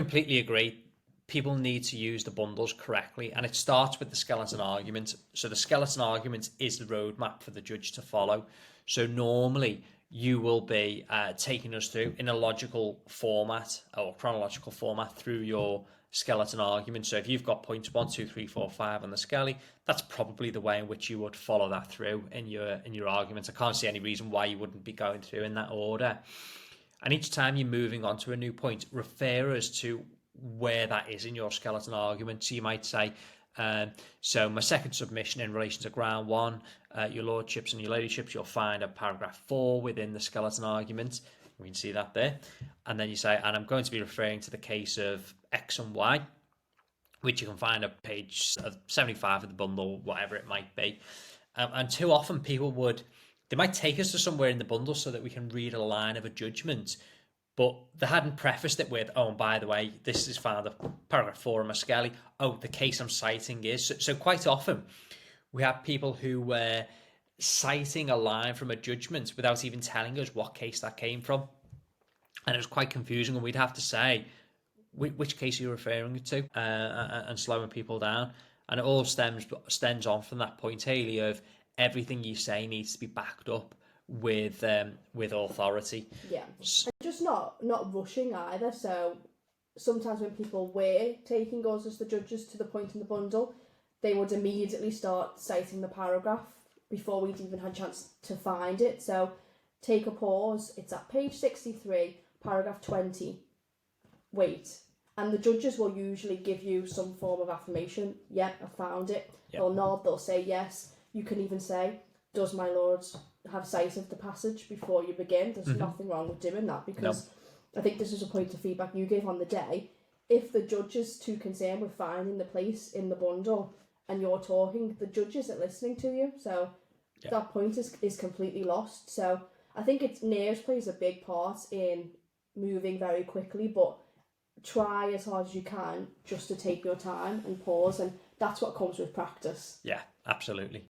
Completely agree. People need to use the bundles correctly, and it starts with the skeleton argument. So the skeleton argument is the roadmap for the judge to follow. So normally you will be taking us through in a logical format or chronological format through your skeleton argument. So if you've got points 1, 2, 3, 4, 5 on the skelly, that's probably the way in which you would follow that through in your arguments. I can't see any reason why you wouldn't be going through in that order. And each time you're moving on to a new point, refer us to where that is in your skeleton argument. So you might say, so my second submission in relation to ground one, your lordships and your ladyships, you'll find a paragraph 4 within the skeleton argument. We can see that there. And then you say, and I'm going to be referring to the case of X and Y, which you can find at page 75 of the bundle, whatever it might be. And too often they might take us to somewhere in the bundle so that we can read a line of a judgment, but they hadn't prefaced it with, oh, and by the way, this is found at paragraph 4 of my skelly. Oh, the case I'm citing is. So quite often we have people who were citing a line from a judgment without even telling us what case that came from. And it was quite confusing, and we'd have to say, which case are you referring to, and slowing people down. And it all stems on from that point, Hayley, of everything you say needs to be backed up with authority. Yeah, and just not rushing either. So sometimes when people were taking us as the judges to the point in the bundle, they would immediately start citing the paragraph before we'd even had a chance to find it. So take a pause. It's at page 63, paragraph 20. Wait. And the judges will usually give you some form of affirmation. Yep, I found it. Yep. They'll nod, they'll say yes. You can even say, does my lord have sight of the passage before you begin? There's nothing wrong with doing that, because I think this is a point of feedback you gave on the day. If the judge is too concerned with finding the place in the bundle and you're talking, the judge isn't listening to you. So that point is completely lost. So I think nerves plays a big part in moving very quickly, but try as hard as you can just to take your time and pause, and that's what comes with practice. Yeah, absolutely.